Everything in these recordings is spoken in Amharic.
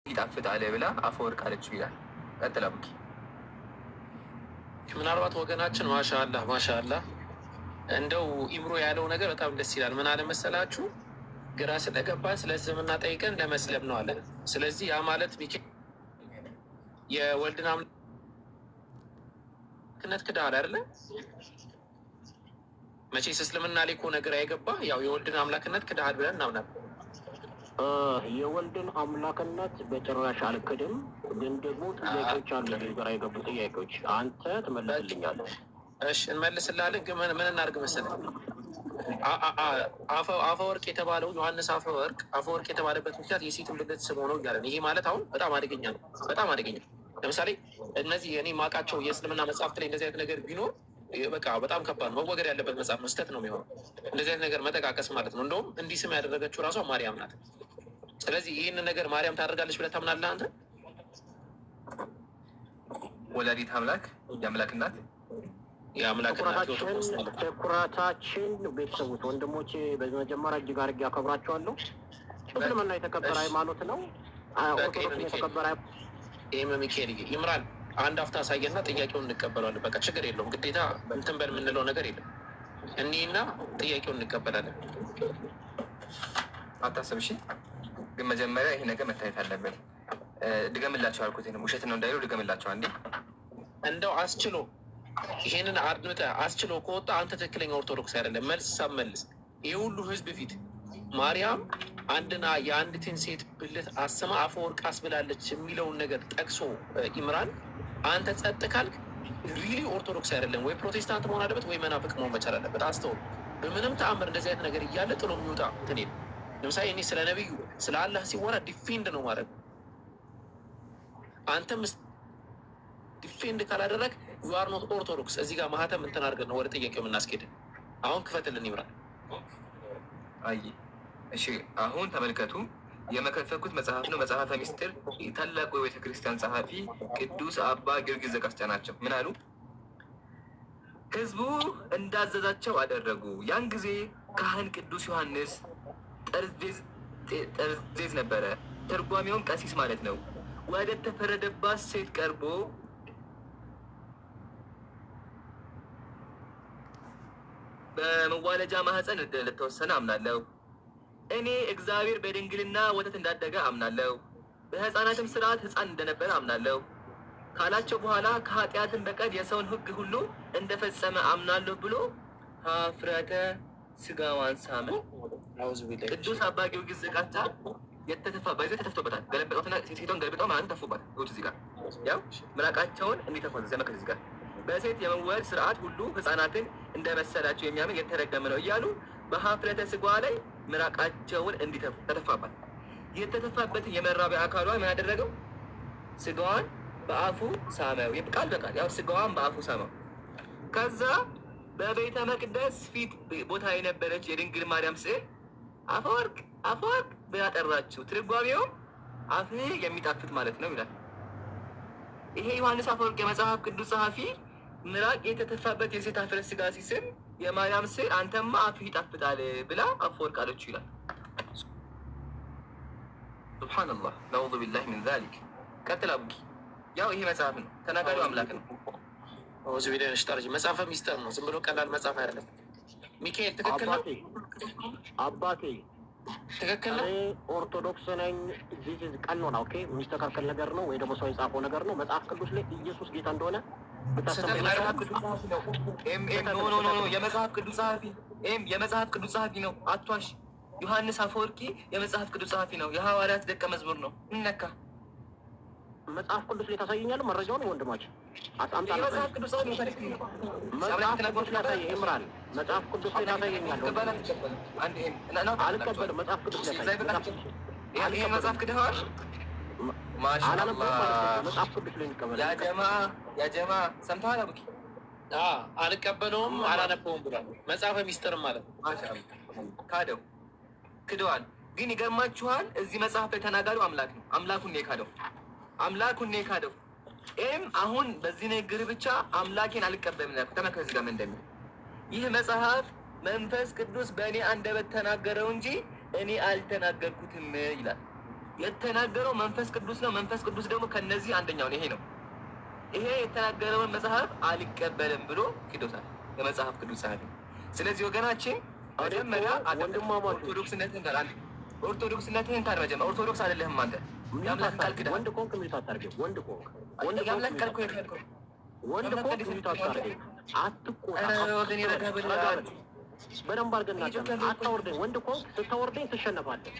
ይጣፍጣል ብላ አፈወርቅ አለችው ይላል። ቀጥላ ቡኪ ምናልባት ወገናችን ማሻአላህ ማሻአላህ እንደው ኢምሮ ያለው ነገር በጣም ደስ ይላል። ምን አለ መሰላችሁ? ግራ ስለገባን ስለ እስልምና ጠይቀን ለመስለም ነው አለ። ስለዚህ ያ ማለት የወልድን አምላክነት ክዳል አይደለ? መቼስ እስልምና ላይ እኮ ነገር አይገባ ያው የወልድን አምላክነት ክዳል ብለን እናምናለን። የወልድን አምላክነት በጭራሽ አልክድም፣ ግን ደግሞ ጥያቄዎች አሉ። ነገር አይገቡ ጥያቄዎች አንተ ትመልስልኛለህ። እሺ እንመልስላለን። ግን ምን እናድርግ መሰለህ? አፈወርቅ የተባለው ዮሐንስ አፈወርቅ የተባለበት ምክንያት የሴትን ብልት ስም ሆነው እያለን ይሄ ማለት አሁን በጣም አደገኛ ነው። በጣም አደገኛ። ለምሳሌ እነዚህ እኔ ማውቃቸው የእስልምና መጽሐፍት ላይ እንደዚህ አይነት ነገር ቢኖር በቃ በጣም ከባድ ነው። መወገድ ያለበት መጽሐፍ ነው። ስህተት ነው የሚሆነው እንደዚህ አይነት ነገር መጠቃቀስ ማለት ነው። እንደውም እንዲህ ስም ያደረገችው ራሷ ማርያም ናት። ስለዚህ ይህንን ነገር ማርያም ታደርጋለች ብለህ ታምናለህ አንተ? ወላዲት አምላክ የአምላክ እናት ኩራታችን ቤተሰቦች፣ ወንድሞቼ በመጀመሪያ እጅግ አድርጌ አከብራቸዋለሁ። እስልምና የተከበረ ሃይማኖት ነው። ኦርቶዶክስ የተከበረ ይህም ሚካኤል ይምራል። አንድ አፍታ አሳየና ጥያቄውን እንቀበለዋለን። በቃ ችግር የለውም። ግዴታ እንትን በል የምንለው ነገር የለም። እኒህና ጥያቄውን እንቀበላለን። አታስብ እሺ። ግን መጀመሪያ ይሄ ነገር መታየት አለበት። ድገምላቸው አልኩት። ውሸት ነው እንዳይሉ ድገምላቸው አንዴ። እንደው አስችሎ ይሄንን አድምጠህ አስችሎ ከወጣ አንተ ትክክለኛ ኦርቶዶክስ አይደለም። መልስ ሳትመልስ ይህ ሁሉ ህዝብ ፊት ማርያም አንድና የአንዲትን ሴት ብልት አስማ አፈወርቅ አስብላለች የሚለውን ነገር ጠቅሶ ኢምራን አንተ ጸጥ ካልክ ሪሊ ኦርቶዶክስ አይደለም። ወይ ፕሮቴስታንት መሆን አለበት ወይ መናፍቅ መሆን መቻል አለበት። አስተውል። በምንም ተአምር እንደዚህ አይነት ነገር እያለ ጥሎ የሚወጣ እንትን የለም። ለምሳሌ እኔ ስለ ነቢዩ ስለ አላህ ሲወራ ዲፌንድ ነው ማድረግ። አንተም ዲፌንድ ካላደረግ ዩ አር ኖት ኦርቶዶክስ። እዚህ ጋር ማህተም እንትን አድርገን ነው ወደ ጥያቄው የምናስኬድ። አሁን ክፈትልን ይምራል። አይ እሺ፣ አሁን ተመልከቱ። የመከፈኩት መጽሐፍ ነው። መጽሐፈ ሚስጥር ታላቁ የቤተ ክርስቲያን ጸሐፊ ቅዱስ አባ ጊዮርጊስ ዘጋስጫ ናቸው። ምን አሉ? ህዝቡ እንዳዘዛቸው አደረጉ። ያን ጊዜ ካህን ቅዱስ ዮሐንስ ጠርዜዝ ነበረ። ተርጓሚውም ቀሲስ ማለት ነው። ወደ ተፈረደባት ሴት ቀርቦ በመዋለጃ ማህፀን ልተወሰነ አምናለሁ። እኔ እግዚአብሔር በድንግልና ወተት እንዳደገ አምናለሁ። በህፃናትም ስርዓት ህፃን እንደነበረ አምናለሁ ካላቸው በኋላ ከኃጢአትን በቀር የሰውን ህግ ሁሉ እንደፈጸመ አምናለሁ ብሎ ሀፍረተ ስጋዋን ሳመ። ቅዱስ አባ ጊዮርጊስ ዘጋስጫ የተተፋ ባይዘ ተተፍቶበታል። ገለበጧትና ሴቷን ገልብጠው ማለት ተፉባት። ት እዚህ ጋር ያው ምራቃቸውን እንዲተፋ ዘመከት እዚህ ጋር በሴት የመወለድ ስርዓት ሁሉ ህፃናትን እንደመሰላቸው የሚያምን የተረገመ ነው እያሉ በሀፍረተ ስጋዋ ላይ ምራቃቸውን እንዲተፉ ተተፋባት። የተተፋበትን የመራቢያ አካሏ ምን አደረገው? ስጋዋን በአፉ ሳመው። ቃል በቃል ያው ስጋዋን በአፉ ሳመው። ከዛ በቤተ መቅደስ ፊት ቦታ የነበረች የድንግል ማርያም ስዕል አፈወርቅ አፈወርቅ ብላ ጠራችው። ትርጓሜውም አፍ የሚጣፍጥ ማለት ነው ይላል። ይሄ ዮሐንስ አፈወርቅ የመጽሐፍ ቅዱስ ጸሐፊ ምራቅ የተተፋበት የሴት ሀፍረት ስጋ ሲስም የማርያም ስዕል አንተማ አፍህ ይጣፍጣል ብላ አፈወርቅ አለችው ይላል። ሱብሓነላህ ነዑዙ ቢላሂ ሚን ዛሊክ። ቀጥል አቡኪ። ያው ይሄ መጽሐፍ ነው፣ ተናጋሪው አምላክ ነው። ኦዚ ቢላሂ ሽጣርጂ መጽሐፈ ሚስጥር ነው። ዝም ብሎ ቀላል መጽሐፍ አይደለም። ሚካኤል ትክክል ነው አባቴ፣ ትክክል ነው። ኦርቶዶክስ ነኝ። ዚስ ኢዝ ቀኖና ኦኬ። የሚስተካከል ነገር ነው ወይ ደግሞ ሰው የጻፈው ነገር ነው። መጽሐፍ ቅዱስ ላይ ኢየሱስ ጌታ እንደሆነ የመጽሐፍ ቅዱስ ጸሐፊ ነው። አቷሽ ዮሐንስ አፈወርቂ የመጽሐፍ ቅዱስ ጸሐፊ ነው። የሐዋርያት ደቀ መዝሙር ነው። እነካ መጽሐፍ ቅዱስ ላይ ታሳየኛለህ መረጃውን ወንድማችን መጽሐፍ ቅዱስ ጸሐፊ ነው። መጽሐፍ ቅዱስ ላይ ታሳየኝ ይምራል። መጽሐፍ ቅዱስ ላይ ታሳየኛለህ። አልቀበልም። መጽሐፍ ቅዱስ ላይ ይሄ መጽሐፍ ክደዋል። ማሻአላህ መጽሐፍ ቅዱስ ላይ እንቀበል። ያጀማ ሰምተሃል? አቡኪ አልቀበለውም አላነበውም ብሏል። መጽሐፈ ሚስጥርም ማለት ነው። ማሻአላህ ክደዋል። ግን ይገርማችኋል፣ እዚህ መጽሐፍ ላይ ተናጋሪው አምላክ ነው። አምላኩን ነው የካደው። ይህም አሁን በዚህ ንግግር ብቻ አምላኬን አልቀበልም ነው። ተመልከት እዚህ ጋር ምን እንደሚል። ይህ መጽሐፍ መንፈስ ቅዱስ በእኔ አንደበት ተናገረው እንጂ እኔ አልተናገርኩትም ይላል። የተናገረው መንፈስ ቅዱስ ነው። መንፈስ ቅዱስ ደግሞ ከነዚህ አንደኛው ነው። ይሄ ነው። ይሄ የተናገረውን መጽሐፍ አልቀበልም ብሎ ክዶታል የመጽሐፍ ቅዱስ ጸሐፊ። ስለዚህ ወገናችን መጀመሪያ ኦርቶዶክስነትህን ጋር አንድ ኦርቶዶክስነትህን ካድ መጀመሪያ ኦርቶዶክስ አይደለህም አንተ የአምላክ ቃል ክዳ ወንድ ኮንክ ሚዩት አታርገው። ወንድ ኮንክ የአምላክ ቃል እኮ የካድከው ወንድ ኮንክ ሚዩት አታርገው። አትቆጣ ወገን የረጋበል በደንብ አድርገን አታወርደኝ። ወንድ ኮንክ ስታወርደኝ ትሸነፋለህ።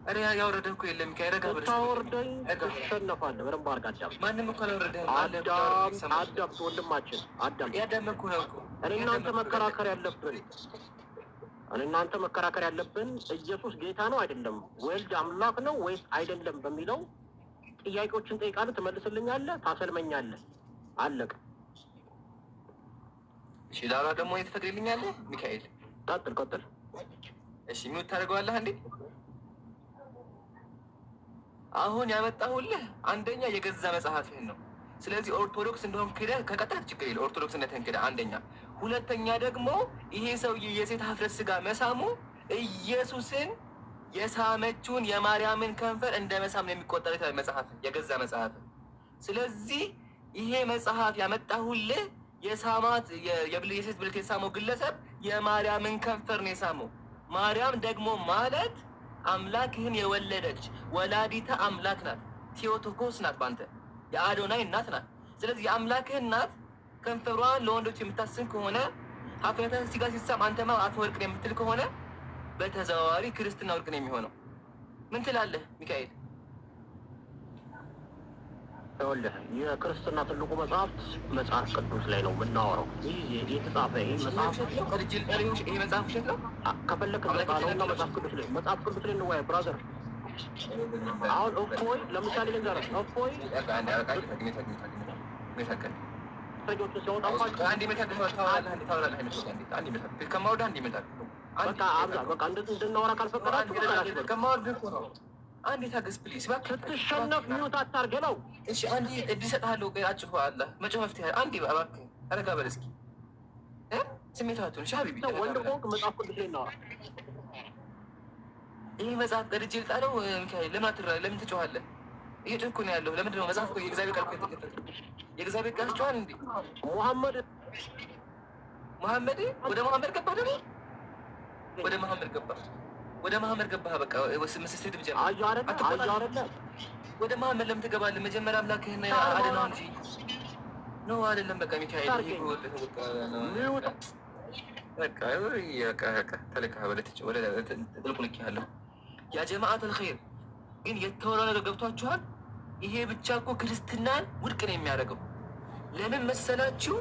ኧረ ያወረደህ እኮ የለም ከረጋበል ስታወርደኝ ትሸነፋለህ። በደንብ አድርገህ አዳም። ማንም እኮ አላወረደህም። አዳም ወንድማችን አዳም ያዳመኩ ነው እኮ እናንተ መከራከር ያለብን ኢየሱስ ጌታ ነው አይደለም፣ ወልድ አምላክ ነው ወይስ አይደለም በሚለው ጥያቄዎችን ጠይቃለህ፣ ትመልስልኛለህ፣ ታሰልመኛለህ። አለቀ። እሺ ዳራ ደግሞ የተፈቅድልኛለህ። ሚካኤል ቀጥል። እሺ ሚውት ታደርገዋለህ እንዴ? አሁን ያመጣሁልህ አንደኛ የገዛ መጽሐፍህን ነው። ስለዚህ ኦርቶዶክስ እንደሆን ክደህ ከቀጠልክ ችግር የለ፣ ኦርቶዶክስነትህን ክደህ አንደኛ። ሁለተኛ ደግሞ ይሄ ሰውዬ የሴት ሀፍረት ስጋ መሳሙ ኢየሱስን የሳመችውን የማርያምን ከንፈር እንደ መሳም ነው የሚቆጠር መጽሐፍ፣ የገዛ መጽሐፍ። ስለዚህ ይሄ መጽሐፍ ያመጣሁልህ የሳማት የሴት ብልት የሳመው ግለሰብ የማርያምን ከንፈር ነው የሳመው። ማርያም ደግሞ ማለት አምላክህን የወለደች ወላዲተ አምላክ ናት። ቴዎቶኮስ ናት፣ ባንተ የአዶናይ እናት ናት። ስለዚህ የአምላክህ እናት ከንፈሯን ለወንዶች የምታስን ከሆነ ሀፍረተ ስጋ ሲሳም አንተማ አፍ ወርቅ ነው የምትል ከሆነ በተዘዋዋሪ ክርስትና ወርቅ ነው የሚሆነው። ምን ትላለህ ሚካኤል? ይኸውልህ የክርስትና ትልቁ መጽሐፍ ቅዱስ ላይ ነው የምናወራው። ይህ የተጻፈ ይሄ መጽሐፍ ይሄ መጽሐፍ ውሸት ነው። ከፈለክ ነውና መጽሐፍ ቅዱስ ላይ እንወያይ ብራዘር። አሁን እፎይ ለምሳሌ ልንገርህ፣ እፎይ ሰጆቹ ሲያወጣባቸው እንድናወራ ካልፈቀዳችሁ አንዴ ታገስ ፕሊዝ። ስትሸነፍ ሚውት አታርገ ነው። እሺ አንዴ እድል እሰጥሃለሁ። አጭሁ አለ መጮህ መፍትሄ አንዴ እባክህ ረጋ በል እስኪ ስሜታቱን ሻቢቢ ወንድ ኮንክ መጽሐፍ ቅዱስ ላይ እናወራ። ይህ መጽሐፍ ቀድጄ ልጣለው ሚካኤል? ለምን ትጮኻለህ? እየጮህኩ ነው ያለው። ለምንድን ነው መጽሐፍ የእግዚአብሔር ቃል የተከፈተ? የእግዚአብሔር ቃል ጮኻል እንዴ? ሙሐመድ ወደ መሐመድ ገባ ደግሞ ወደ መሐመድ ገባ። በቃ ምስስት ብቻ ወደ መሐመድ ለምን ትገባለህ? መጀመሪያ አምላክህን አድነው እንጂ ነው አይደለም። በቃ ሚካኤል ተለካ ወደ ጥልቁ ልክ ያለው ያ ጀማዓተል ኸይር ግን የተወራው ነገር ገብቷችኋል? ይሄ ብቻ እኮ ክርስትናን ውድቅ ነው የሚያደርገው። ለምን መሰላችሁ?